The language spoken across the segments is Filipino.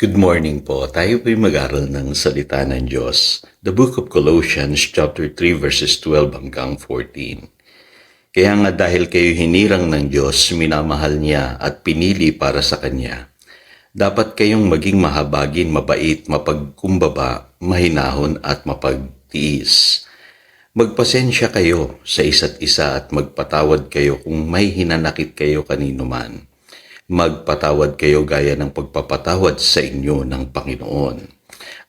Good morning po. Tayo po'y mag-aral ng salita ng Diyos. The Book of Colossians, chapter 3, verses 12 hanggang 14. Kaya nga dahil kayo hinirang ng Diyos, minamahal niya at pinili para sa Kanya, dapat kayong maging mahabagin, mabait, mapagkumbaba, mahinahon at mapagtiis. Magpasensya kayo sa isa't isa at magpatawad kayo kung may hinanakit kayo kanino man. Magpatawad kayo gaya ng pagpapatawad sa inyo ng Panginoon.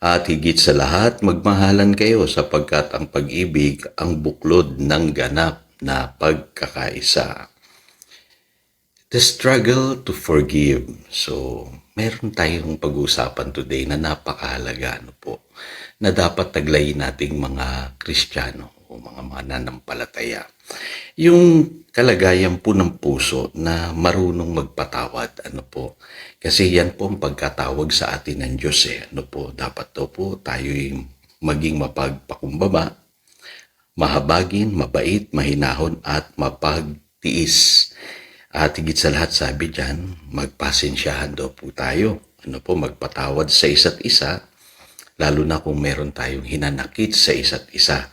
At higit sa lahat, magmahalan kayo sapagkat ang pag-ibig ang buklod ng ganap na pagkakaisa. The struggle to forgive. So, meron tayong pag-uusapan today na napakahalaga na dapat taglayin nating mga Kristiyano o mga mananampalataya. Yung kalagayan po ng puso na marunong magpatawad, Kasi yan po ang pagkatawag sa atin ng Diyos Dapat po tayo'y maging mapagpakumbaba, mahabagin, mabait, mahinahon at mapagtiis. At higit sa lahat sabi dyan, magpasensyahan daw po tayo. Magpatawad sa isa't isa, lalo na kung meron tayong hinanakit sa isa't isa.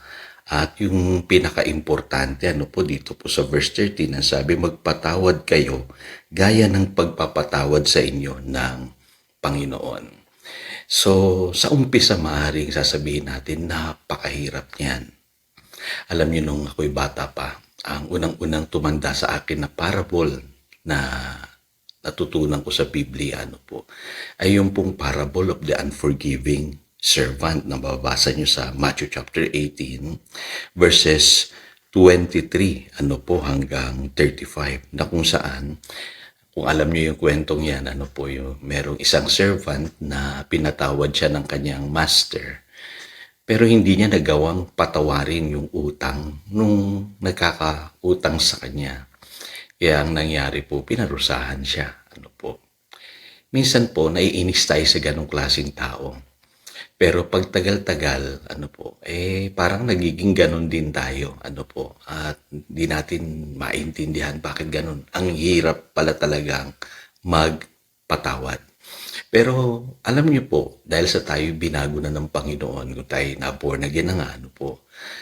At yung pinaka-importante, dito po sa verse 13, ang sabi, magpatawad kayo gaya ng pagpapatawad sa inyo ng Panginoon. So, sa umpisa maaaring sasabihin natin, napakahirap niyan. Alam niyo, nung ako'y bata pa, ang unang-unang tumanda sa akin na parable na natutunan ko sa Biblia, ay yung pong parable of the unforgiving servant na mababasa nyo sa Matthew chapter 18 verses 23 hanggang 35, na kung saan, kung alam nyo yung kwentong yan, yung merong isang servant na pinatawad siya ng kanyang master, pero hindi niya nagawang patawarin yung utang nung nagkakautang sa kanya. Kaya ang nangyari po, pinarusahan siya. Minsan po, naiinis tayo sa ganong klaseng tao. Pero pag tagal-tagal, parang nagiging ganon din tayo, at di natin maintindihan bakit ganon. Ang hirap pala talagang magpatawad. Pero alam niyo po, dahil sa tayo binago na ng Panginoon, kung tayo na-born again na nga,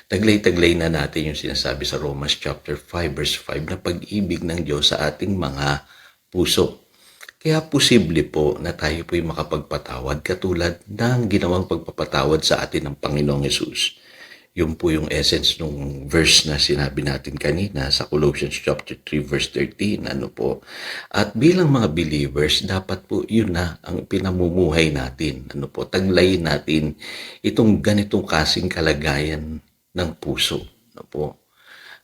taglay-taglay na natin yung sinasabi sa Romans chapter 5 verse 5 na pag-ibig ng Diyos sa ating mga puso. Kaya posible po na tayo po'y makapagpatawad katulad ng ginawang pagpapatawad sa atin ng Panginoong Hesus. Yun po yung essence ng verse na sinabi natin kanina sa Colossians chapter 3 verse 13. At bilang mga believers, dapat po yun na ang pinamumuhay natin. Taglayin natin itong ganitong kasing kalagayan ng puso.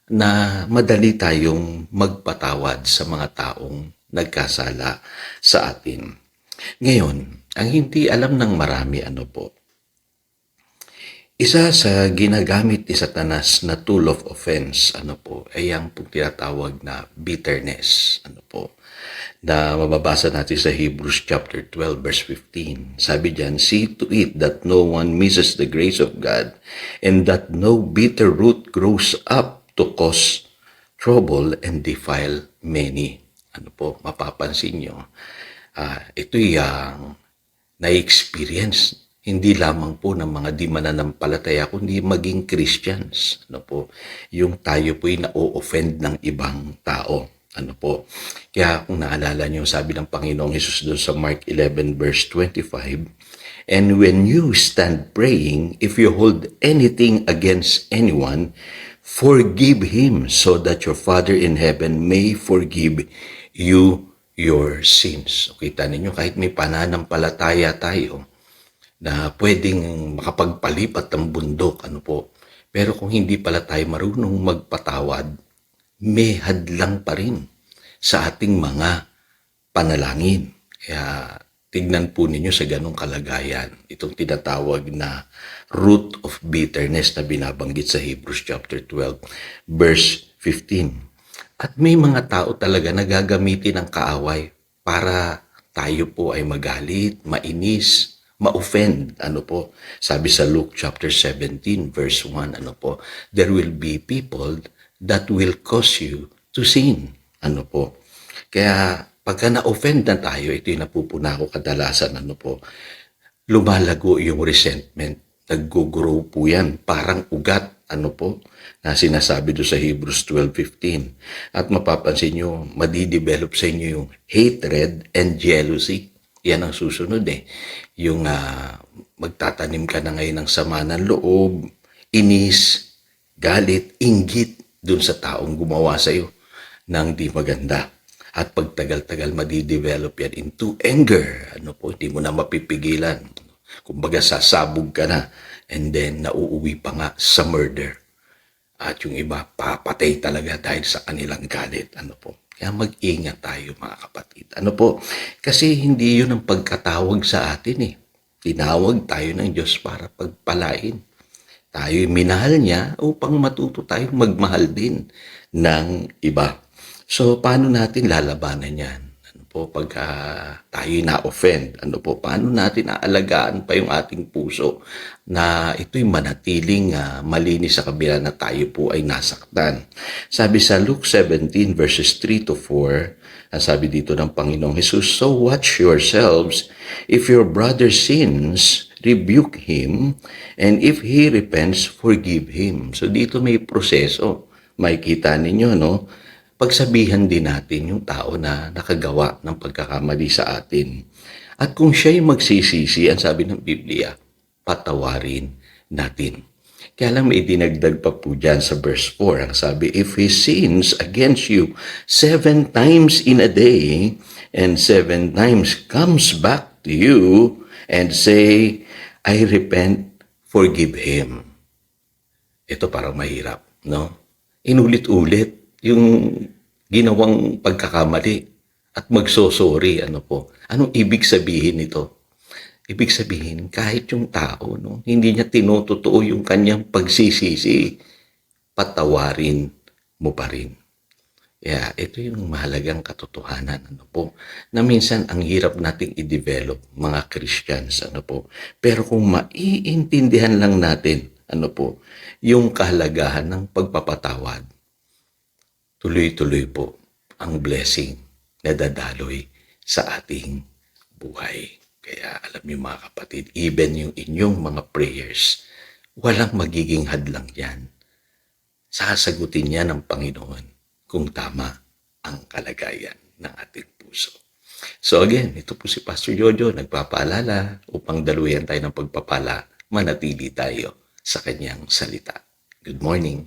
Na madali tayong magpatawad sa mga taong nagkasala sa atin. Ngayon, ang hindi alam ng marami, isa sa ginagamit ni Satanas na tool of offense, ay ang tinatawag na bitterness, na mababasa natin sa Hebrews chapter 12 verse 15. Sabi diyan, see to it that no one misses the grace of God and that no bitter root grows up to cause trouble and defile many. Mapapansin nyo, ito'y na-experience hindi lamang po ng mga di mananampalataya, kundi maging Christians. Yung tayo po'y na-offend ng ibang tao. Kaya kung naalala nyo, sabi ng Panginoong Hesus doon sa Mark 11 verse 25, and when you stand praying, if you hold anything against anyone, forgive him so that your Father in heaven may forgive you your sins. Kita ninyo, kahit may pananampalataya tayo na pwedeng makapagpalipat ng bundok, pero kung hindi pala tayo marunong magpatawad, may hadlang pa rin sa ating mga panalangin. Kaya tignan po ninyo sa ganong kalagayan, itong tinatawag na root of bitterness na binabanggit sa Hebrews chapter 12, verse 15. At may mga tao talaga na gagamitin ng kaaway para tayo po ay magalit, mainis, ma-offend. Sabi sa Luke chapter 17 verse 1, there will be people that will cause you to sin. Kaya Pagka na-offend na tayo, ito yung napupuna ko kadalasan, lumalago yung resentment. Nag-grow po yan. Parang ugat, na sinasabi doon sa Hebrews 12:15. At mapapansin nyo, madidevelop sa inyo yung hatred and jealousy. Yan ang susunod Yung magtatanim ka na ngayon ng sama ng loob, inis, galit, inggit dun sa taong gumawa sa'yo ng di maganda. At pagtagal-tagal madidevelop yan into anger. Hindi mo na mapipigilan. Kumbaga sasabog ka na and then nauuwi pa nga sa murder. At yung iba, papatay talaga dahil sa kanilang galit. Kaya mag-ingat tayo mga kapatid. Kasi hindi yun ang pagkatawag sa atin Tinawag tayo ng Diyos para pagpalain. Tayo'y minahal niya upang matuto tayong magmahal din ng iba. So, paano natin lalabanan yan? Pagka tayo'y na-offend? Paano natin aalagaan pa yung ating puso na ito'y manatiling malinis sa kabila na tayo po ay nasaktan? Sabi sa Luke 17 verses 3-4, ang sabi dito ng Panginoong Jesus, "So watch yourselves, if your brother sins, rebuke him, and if he repents, forgive him." So dito may proseso. Makikita ninyo, pagsabihan din natin yung tao na nakagawa ng pagkakamali sa atin. At kung siya'y magsisisi, ang sabi ng Biblia, patawarin natin. Kaya lang may dinagdag pa po dyan sa verse 4. Ang sabi, "If he sins against you 7 times in a day, and 7 times comes back to you, and say, I repent, forgive him." Ito parang mahirap, Inulit-ulit yung ginawang pagkakamali at magsosorry, Anong ibig sabihin nito? Ibig sabihin, kahit yung tao, hindi niya tinutotoo yung kanyang pagsisisi, patawarin mo pa rin. Ito yung mahalagang katotohanan, na minsan ang hirap nating i-develop, mga Christians, Pero kung maiintindihan lang natin, yung kahalagahan ng pagpapatawad, tuloy-tuloy po ang blessing na dadaloy sa ating buhay. Kaya alam niyo mga kapatid, even yung inyong mga prayers, walang magiging hadlang yan. Sasagutin niya ng Panginoon kung tama ang kalagayan ng ating puso. So again, ito po si Pastor Jojo, nagpapaalala upang daluyan tayo ng pagpapala, manatili tayo sa kanyang salita. Good morning.